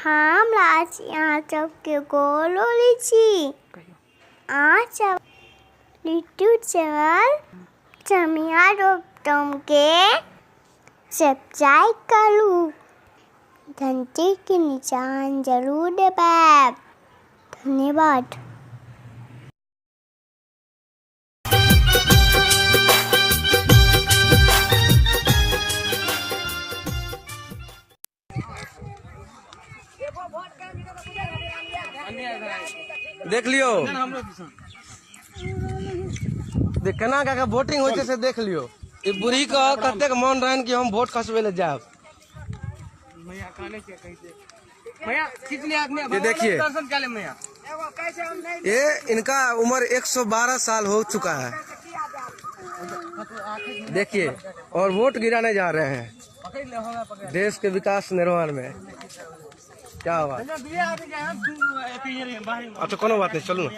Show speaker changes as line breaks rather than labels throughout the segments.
আমরা আছি আচকে গোলছি আচ লিটু চাল চামিয়া टमके सब्सक्राइब करूँ घंटी के निशान जरूर दबाएं। धन्यवाद।
देख लियो देख केना का वोटिंग होय छै से देख लियो। ई बुढ़ी का कतेक मन रहन कि हम वोट खसबे ले जाब। ये देखिए ये इनका उम्र 112 साल हो चुका है। देखिए और वोट गिराने जा रहे हैं देश के विकास निर्माण में। क्या हुआ? अच्छा कोनो बात नहीं, चलो ना।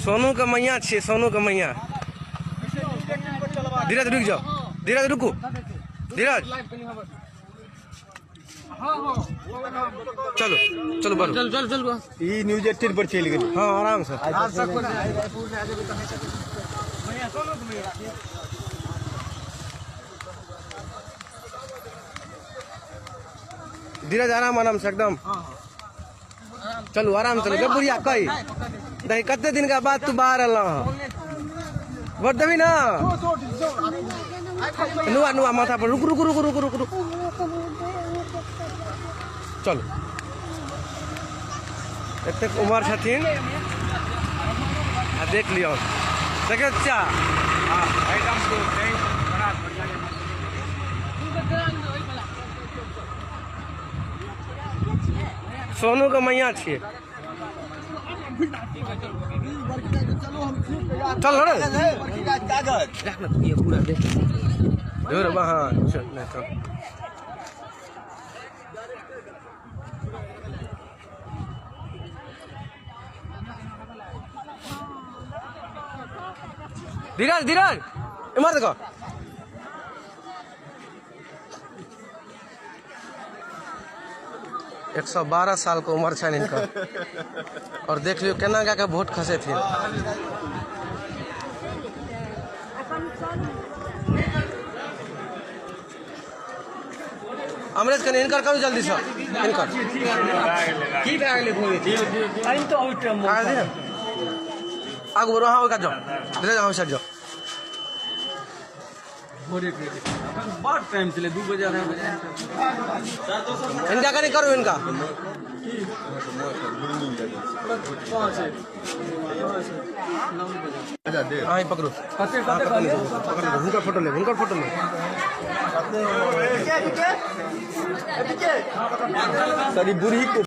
सोनू का मैया छे, सोनू का मैया। धीरज रुक जाओ, धीरज रुको, धीरज चलो चलो बारू चल चल चल ये न्यूज 18 पर चल गई। हाँ आराम से धीरज आराम आराम से एकदम चलो आराम चलो। जब बुढ़िया कही नहीं कते दिन का बाद तू बाहर अल्लाह वोट देवी ना नुआ नुआ माथा पर रुक रुक रुक रुक रुक रुक चलो। एते उमर छथिन देख लियो देखे अच्छा सोनू का मैया छे। चल रे ये पूरा देख वहाँ चल। धीरज धीरज इमर देखो एक 112 साल को उम्र है इनका और देख लियो केना का वोट खसे थे। अमरेश कने इनकर कभी जल्दी से इनकर की भागले भोगे टाइम तो आउट आगो बरो हां का जाओ धीरे जाओ सर जाओ बहुत टाइम चले 2 बजे इनका करी करो इनका हाँ पकड़ो उनका फोटो ले उनका फोटो ले सारी बुढ़ी को